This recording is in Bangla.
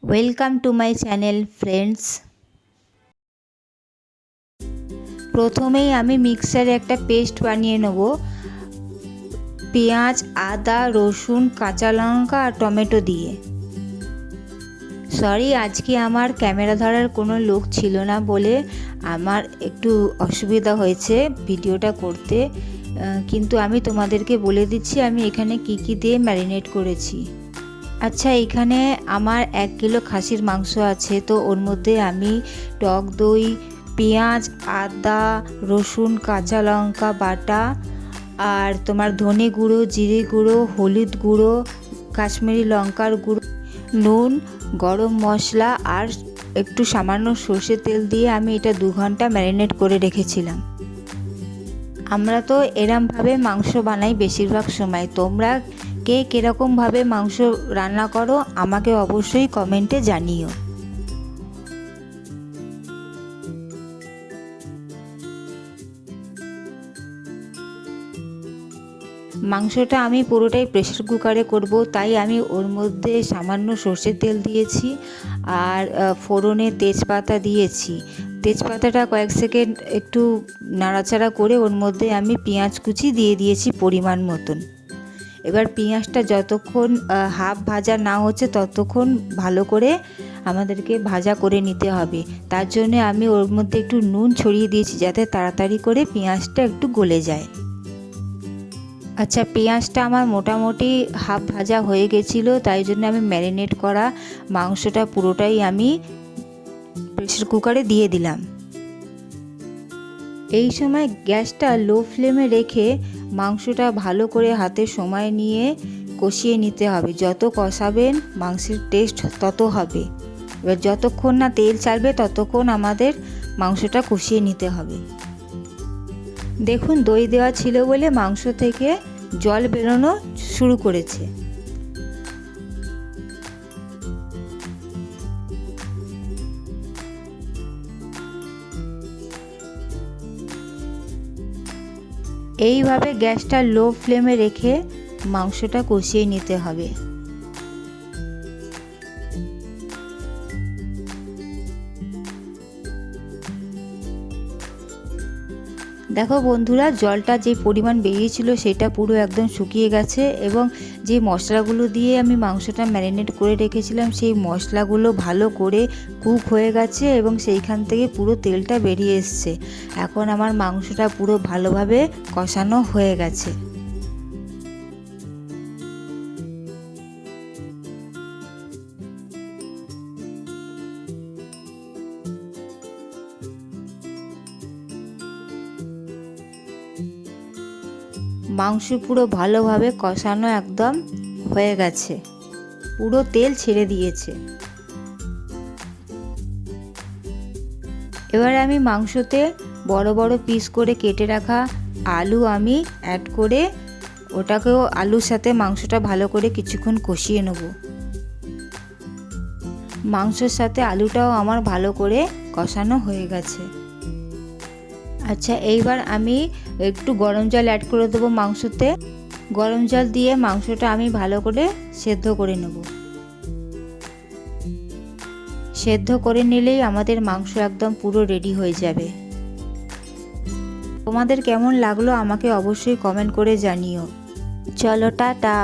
Welcome to my channel friends. প্রথমেই আমি মিক্সারে একটা পেস্ট বানিয়ে নেব। পেঁয়াজ, আদা, রসুন, কাঁচা লঙ্কা আর টমেটো দিয়ে। সরি, আজকে আমার ক্যামেরা ধরার কোনো লোক ছিল না বলে আমার একটু অসুবিধা হয়েছে ভিডিওটা করতে, কিন্তু আমি তোমাদেরকে বলে দিচ্ছি আমি এখানে কি কি দিয়ে ম্যারিনেট করেছি। আচ্ছা, এখানে আমার 1 কিলো খাসির মাংস আছে, তো ওর মধ্যে আমি টক দই, পেঁয়াজ, আদা, রসুন, কাঁচা লঙ্কা বাটা আর তোমার ধনে গুঁড়ো, জিরে গুঁড়ো, হলুদ গুঁড়ো, কাশ্মীরি লঙ্কার গুঁড়ো, নুন, গরম মশলা আর একটু সামান্য সর্ষের তেল দিয়ে আমি এটা 2 ঘন্টা ম্যারিনেট করে রেখেছিলাম। আমরা তো এরমভাবে মাংস বানাই বেশিরভাগ সময়। তোমরা কে কীরকমভাবে মাংস রান্না করো আমাকে অবশ্যই কমেন্টে জানিও। মাংসটা আমি পুরোটাই প্রেসার কুকারে করব, তাই আমি ওর মধ্যে সামান্য সর্ষের তেল দিয়েছি আর ফোড়নে তেজপাতা দিয়েছি। তেজপাতাটা কয়েক সেকেন্ড একটু নাড়াচাড়া করে ওর মধ্যে আমি পেঁয়াজ কুচি দিয়ে দিয়েছি পরিমাণ মতন। এবার পেঁয়াজটা যতক্ষণ হাফ ভাজা না হচ্ছে ততক্ষণ ভালো করে আমাদেরকে ভাজা করে নিতে হবে। তার জন্য আমি ওর মধ্যে একটু নুন ছড়িয়ে দিয়েছি যাতে তাড়াতাড়ি করে পেঁয়াজটা একটু গলে যায়। আচ্ছা, পেঁয়াজটা আমার মোটামুটি হাফ ভাজা হয়ে গেছিলো, তাই জন্য আমি ম্যারিনেট করা মাংসটা পুরোটাই আমি প্রেসার কুকারে দিয়ে দিলাম। এই সময় গ্যাসটা লো ফ্লেমে রেখে মাংসটা ভালো করে হাতে সময় নিয়ে কষিয়ে নিতে হবে। যত কষাবেন মাংসের টেস্ট তত হবে। এবার যতক্ষণ না তেল ছাড়বে ততক্ষণ আমাদের মাংসটা কষিয়ে নিতে হবে। দেখুন, দই দেওয়া ছিল বলে মাংস থেকে জল বেরোনো শুরু করেছে। এইভাবে গ্যাসটা লো ফ্লেমে রেখে মাংসটা কষিয়ে নিতে হবে। দেখো বন্ধুরা, জলটা যে পরিমাণ বেরিয়েছিল সেটা পুরো একদম শুকিয়ে গেছে এবং যে মশলাগুলো দিয়ে আমি মাংসটা ম্যারিনেট করে রেখেছিলাম সেই মশলাগুলো ভালো করে কুক হয়ে গেছে এবং সেইখান থেকে পুরো তেলটা বেরিয়ে এসছে। এখন আমার মাংসটা পুরো ভালোভাবে কষানো হয়ে গেছে। মাংস পুরো ভালোভাবে কষানো একদম হয়ে গেছে, পুরো তেল ছেড়ে দিয়েছে। এবার আমি মাংসতে বড় বড় পিস করে কেটে রাখা আলু আমি অ্যাড করে ওটাকেও আলুর সাথে মাংসটা ভালো করে কিছুক্ষণ কষিয়ে নেব। মাংসের সাথে আলুটাও আমার ভালো করে কষানো হয়ে গেছে। আচ্ছা, এইবার আমি একটু গরম জল অ্যাড করে দেবো মাংসতে। গরম জল দিয়ে মাংসটা আমি ভালো করে সেদ্ধ করে নেব। সেদ্ধ করে নিলেই আমাদের মাংস একদম পুরো রেডি হয়ে যাবে। তোমাদের কেমন লাগলো আমাকে অবশ্যই কমেন্ট করে জানিও। চলো, টাটা।